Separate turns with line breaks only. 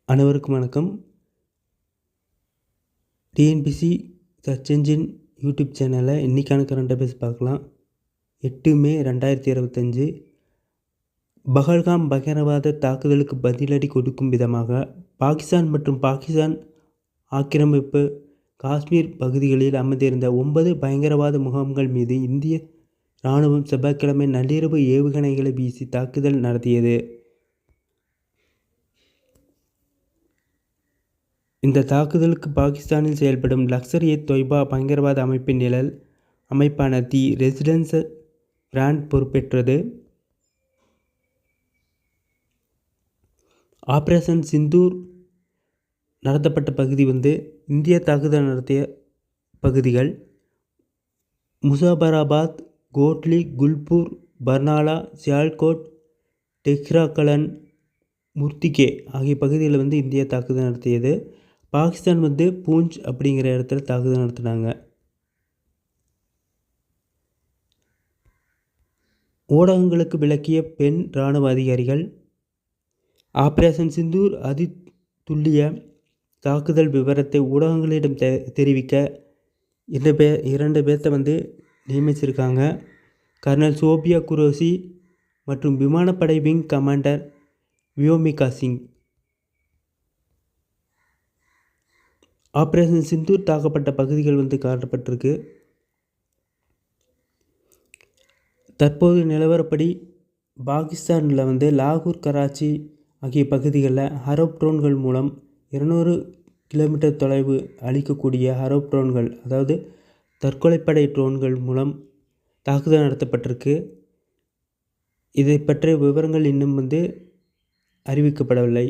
அனைவருக்கும் வணக்கம். TNPSC search engine YouTube சேனலில் இன்றைக்கான கரண்ட் அஃபேர்ஸ் பார்க்கலாம். 8 மே 2025 பஹல்காம் பயங்கரவாத தாக்குதலுக்கு பதிலடி கொடுக்கும் விதமாக பாகிஸ்தான் மற்றும் பாகிஸ்தான் ஆக்கிரமிப்பு காஷ்மீர் பகுதிகளில் அமைந்திருந்த 9 பயங்கரவாத முகாம்கள் மீது இந்திய இராணுவம் செவ்வாய்க்கிழமை நள்ளிரவு ஏவுகணைகளை வீசி தாக்குதல் நடத்தியது. இந்த தாக்குதலுக்கு பாகிஸ்தானில் செயல்படும் லஷ்கர்-இ-தொய்பா பயங்கரவாத அமைப்பின் நிழல் அமைப்பான தி ரெசிஸ்டன்ஸ் ஃப்ரண்ட் பொறுப்பேற்றது. ஆபரேஷன் சிந்தூர் நடத்தப்பட்ட பகுதி இந்திய தாக்குதல் நடத்திய பகுதிகள் முசாபராபாத், கோட்லி, குல்பூர், பர்னாலா, சியால்கோட், டெஹ்ராகலன், முர்த்திகே ஆகிய பகுதிகளில் இந்தியா தாக்குதல் நடத்தியது. பாகிஸ்தான் பூஞ்ச் அப்படிங்கிற இடத்துல தாக்குதல் நடத்தினாங்க. ஊடகங்களுக்கு விளக்கிய பெண் இராணுவ அதிகாரிகள் ஆபரேஷன் சிந்தூர் துல்லிய தாக்குதல் விவரத்தை ஊடகங்களிடம் தெரிவிக்க 2 பேர்த்த நியமிச்சிருக்காங்க. கர்னல் சோபியா குரோசி மற்றும் விமானப்படை wing commander Vyomika Singh. Operation Sindoor தாக்கப்பட்ட பகுதிகள் காட்டப்பட்டிருக்கு. தற்போது நிலவரப்படி பாகிஸ்தானில் லாகூர், கராச்சி ஆகிய பகுதிகளில் ஹரோப் ட்ரோன்கள் மூலம் 200 கிலோமீட்டர் தொலைவு அளிக்கக்கூடிய ஹரோப் ட்ரோன்கள், அதாவது தற்கொலைப்படை ட்ரோன்கள் மூலம் தாக்குதல் நடத்தப்பட்டிருக்கு. இதை பற்றிய விவரங்கள் இன்னும் அறிவிக்கப்படவில்லை.